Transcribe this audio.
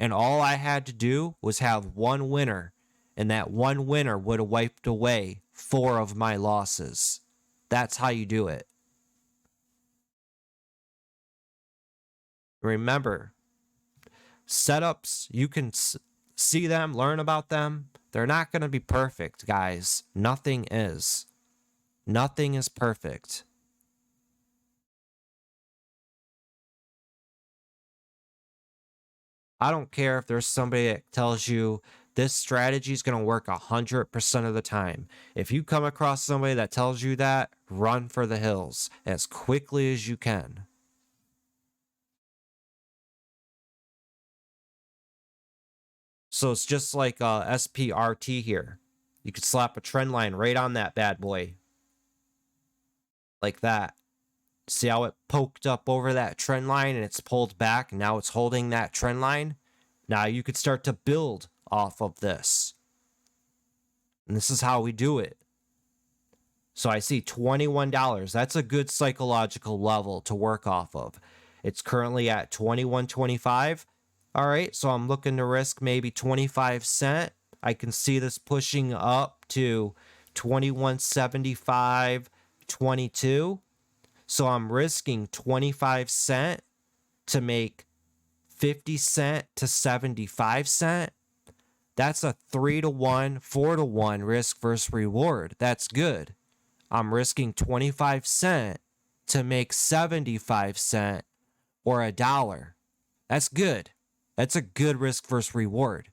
And all I had to do was have one winner, and that one winner would have wiped away 4 of my losses. That's how you do it. Remember, setups, you can see them, learn about them. They're not going to be perfect, guys. Nothing is. Nothing is perfect. I don't care if there's somebody that tells you this strategy is going to work 100% of the time. If you come across somebody that tells you that, run for the hills as quickly as you can. So it's just like SPRT here. You could slap a trend line right on that bad boy. Like that. See how it poked up over that trend line and it's pulled back? Now it's holding that trend line. Now you could start to build off of this. And this is how we do it. So I see $21. That's a good psychological level to work off of. It's currently at $21.25. All right, so I'm looking to risk maybe 25 cents. I can see this pushing up to 21.75, 22. So I'm risking 25 cents to make 50 cents to 75 cents. That's a 3-to-1, 4-to-1 risk versus reward. That's good. I'm risking 25 cents to make 75 cents or $1. That's good. That's a good risk versus reward.